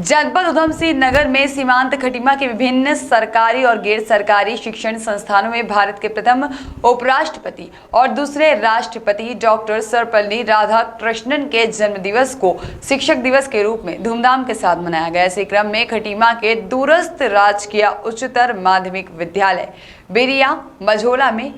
जनपद उधम सिंह नगर में सीमांत खटीमा के विभिन्न सरकारी और गैर सरकारी शिक्षण संस्थानों में भारत के प्रथम उपराष्ट्रपति और दूसरे राष्ट्रपति डॉक्टर सर्वपल्ली राधाकृष्णन के जन्मदिवस को शिक्षक दिवस के रूप में धूमधाम के साथ मनाया गया। इसी क्रम में खटीमा के दूरस्थ राजकीय उच्चतर माध्यमिक विद्यालय बेरिया मझोला में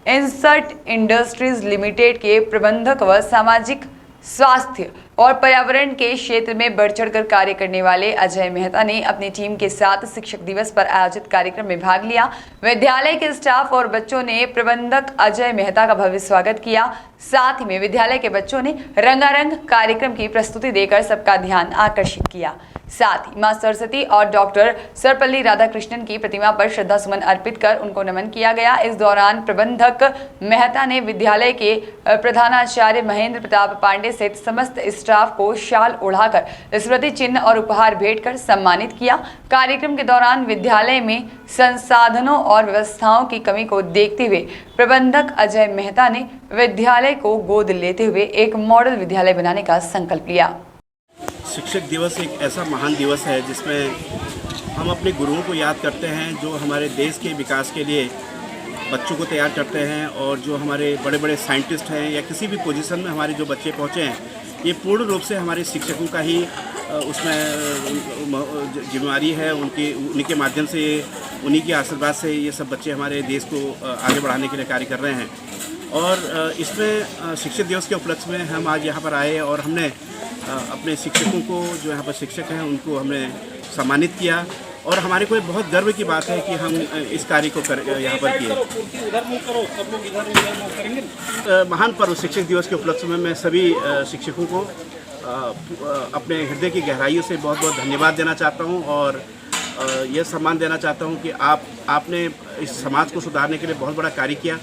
इंसर्ट इंडस्ट्रीज लिमिटेड के प्रबंधक व सामाजिक स्वास्थ्य और पर्यावरण के क्षेत्र में बढ़ चढ़कर कार्य करने वाले अजय मेहता ने अपनी टीम के साथ शिक्षक दिवस पर आयोजित कार्यक्रम में भाग लिया। विद्यालय के स्टाफ और बच्चों ने प्रबंधक अजय मेहता का भव्य स्वागत किया। साथ ही में विद्यालय के बच्चों ने रंगारंग कार्यक्रम की प्रस्तुति देकर सबका ध्यान आकर्षित किया। साथ ही मां सरस्वती और डॉक्टर सर्वपल्ली राधाकृष्णन की प्रतिमा पर श्रद्धा सुमन अर्पित कर उनको नमन किया गया। इस दौरान प्रबंधक मेहता ने विद्यालय के प्रधानाचार्य महेंद्र प्रताप पांडे सहित समस्त स्टाफ को शाल ओढ़ाकर स्मृति चिन्ह और उपहार भेंट कर सम्मानित किया। कार्यक्रम के दौरान विद्यालय में संसाधनों और व्यवस्थाओं की कमी को देखते हुए प्रबंधक अजय मेहता ने विद्यालय को गोद लेते हुए एक मॉडल विद्यालय बनाने का संकल्प लिया। शिक्षक दिवस एक ऐसा महान दिवस है जिसमें हम अपने गुरुओं को याद करते हैं जो हमारे देश के विकास के लिए बच्चों को तैयार करते हैं, और जो हमारे बड़े बड़े साइंटिस्ट हैं या किसी भी पोजीशन में हमारे जो बच्चे पहुँचे हैं, ये पूर्ण रूप से हमारे शिक्षकों का ही उसमें जिम्मेवारी है। उनके माध्यम से, उन्हीं के आशीर्वाद से ये सब बच्चे हमारे देश को आगे बढ़ाने के लिए कार्य कर रहे हैं। और इसमें शिक्षक दिवस के उपलक्ष्य में हम आज यहाँ पर आए और हमने अपने शिक्षकों को, जो यहाँ पर शिक्षक हैं, उनको हमने सम्मानित किया। और हमारे को बहुत गर्व की बात है कि हम इस कार्य को यहाँ पर किए। महान पर्व शिक्षक दिवस के उपलक्ष्य में मैं सभी शिक्षकों को अपने हृदय की गहराइयों से बहुत बहुत धन्यवाद देना चाहता हूँ, और यह सम्मान देना चाहता हूँ कि आपने इस समाज को सुधारने के लिए बहुत बड़ा कार्य किया।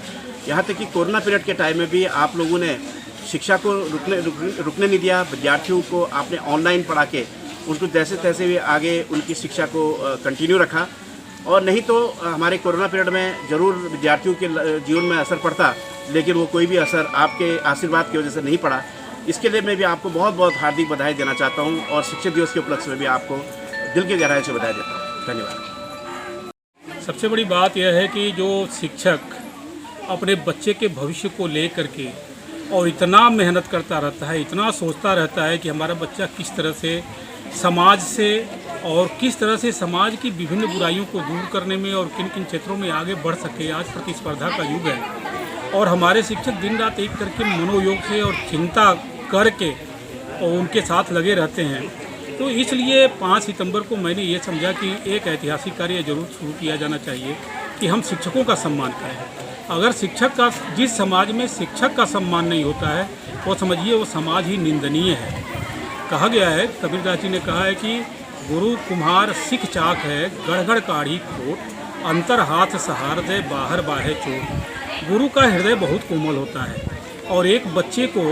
यहाँ तक कि कोरोना पीरियड के टाइम में भी आप लोगों ने शिक्षा को रुकने नहीं दिया। विद्यार्थियों को आपने ऑनलाइन पढ़ा के उनको जैसे तैसे भी आगे उनकी शिक्षा को कंटिन्यू रखा। और नहीं तो हमारे कोरोना पीरियड में ज़रूर विद्यार्थियों के जीवन में असर पड़ता, लेकिन वो कोई भी असर आपके आशीर्वाद की वजह से नहीं पड़ा। इसके लिए मैं भी आपको बहुत बहुत हार्दिक बधाई देना चाहता हूँ, और शिक्षक दिवस के उपलक्ष्य में भी आपको दिल की गहराई से बधाई देता हूँ। धन्यवाद। सबसे बड़ी बात यह है कि जो शिक्षक अपने बच्चे के भविष्य को लेकर के और इतना मेहनत करता रहता है, इतना सोचता रहता है कि हमारा बच्चा किस तरह से समाज से और किस तरह से समाज की विभिन्न बुराइयों को दूर करने में और किन किन क्षेत्रों में आगे बढ़ सके। आज प्रतिस्पर्धा का युग है और हमारे शिक्षक दिन रात एक करके मनोयोग से और चिंता करके और उनके साथ लगे रहते हैं। तो इसलिए 5 सितंबर को मैंने ये समझा कि एक ऐतिहासिक कार्य जरूर शुरू किया जाना चाहिए कि हम शिक्षकों का सम्मान करें। अगर शिक्षक का, जिस समाज में शिक्षक का सम्मान नहीं होता है, वो समझिए वो समाज ही निंदनीय है। कहा गया है, कबीरदास जी ने कहा है कि गुरु कुम्हार सिख चाक है, गढ़गढ़ काढ़ी खोट, अंतर हाथ सहार दे बाहर बाहे चोट। गुरु का हृदय बहुत कोमल होता है और एक बच्चे को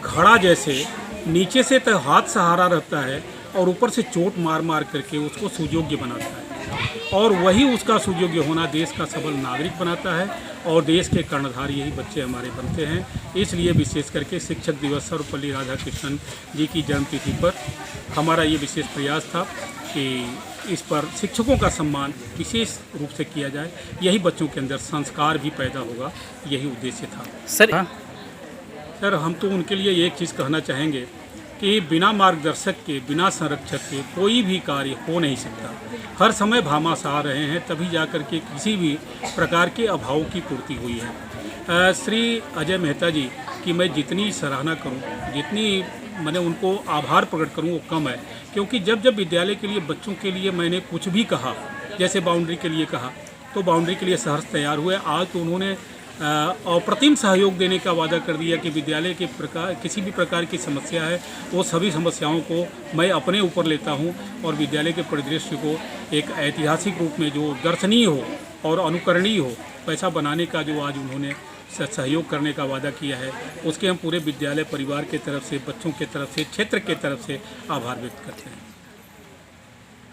घड़ा जैसे नीचे से तो हाथ सहारा रहता है और ऊपर से चोट मार मार करके उसको सुयोग्य बनाता है, और वही उसका सुयोग्य होना देश का सबल नागरिक बनाता है, और देश के कर्णधार यही बच्चे हमारे बनते हैं। इसलिए विशेष करके शिक्षक दिवस सर्वपल्ली राधाकृष्णन जी की जन्मतिथि पर हमारा ये विशेष प्रयास था कि इस पर शिक्षकों का सम्मान विशेष रूप से किया जाए। यही बच्चों के अंदर संस्कार भी पैदा होगा, यही उद्देश्य था। सर हम तो उनके लिए एक चीज़ कहना चाहेंगे कि बिना मार्गदर्शक के, बिना संरक्षक के कोई भी कार्य हो नहीं सकता। हर समय भामाश आ रहे हैं, तभी जाकर के किसी भी प्रकार के अभावों की पूर्ति हुई है। श्री अजय मेहता जी की मैं जितनी सराहना करूं, जितनी मैंने उनको आभार प्रकट करूं, वो कम है। क्योंकि जब जब विद्यालय के लिए, बच्चों के लिए मैंने कुछ भी कहा, जैसे बाउंड्री के लिए कहा, तो बाउंड्री के लिए सहर्ष तैयार हुए। आज तो उन्होंने अप्रतिम सहयोग देने का वादा कर दिया कि विद्यालय के प्रकार, किसी भी प्रकार की समस्या है, वो सभी समस्याओं को मैं अपने ऊपर लेता हूं, और विद्यालय के परिदृश्य को एक ऐतिहासिक रूप में जो दर्शनीय हो और अनुकरणीय हो, वैसा बनाने का जो आज उन्होंने सहयोग करने का वादा किया है, उसके हम पूरे विद्यालय परिवार के तरफ से, बच्चों के तरफ से, क्षेत्र के तरफ से आभार व्यक्त करते हैं।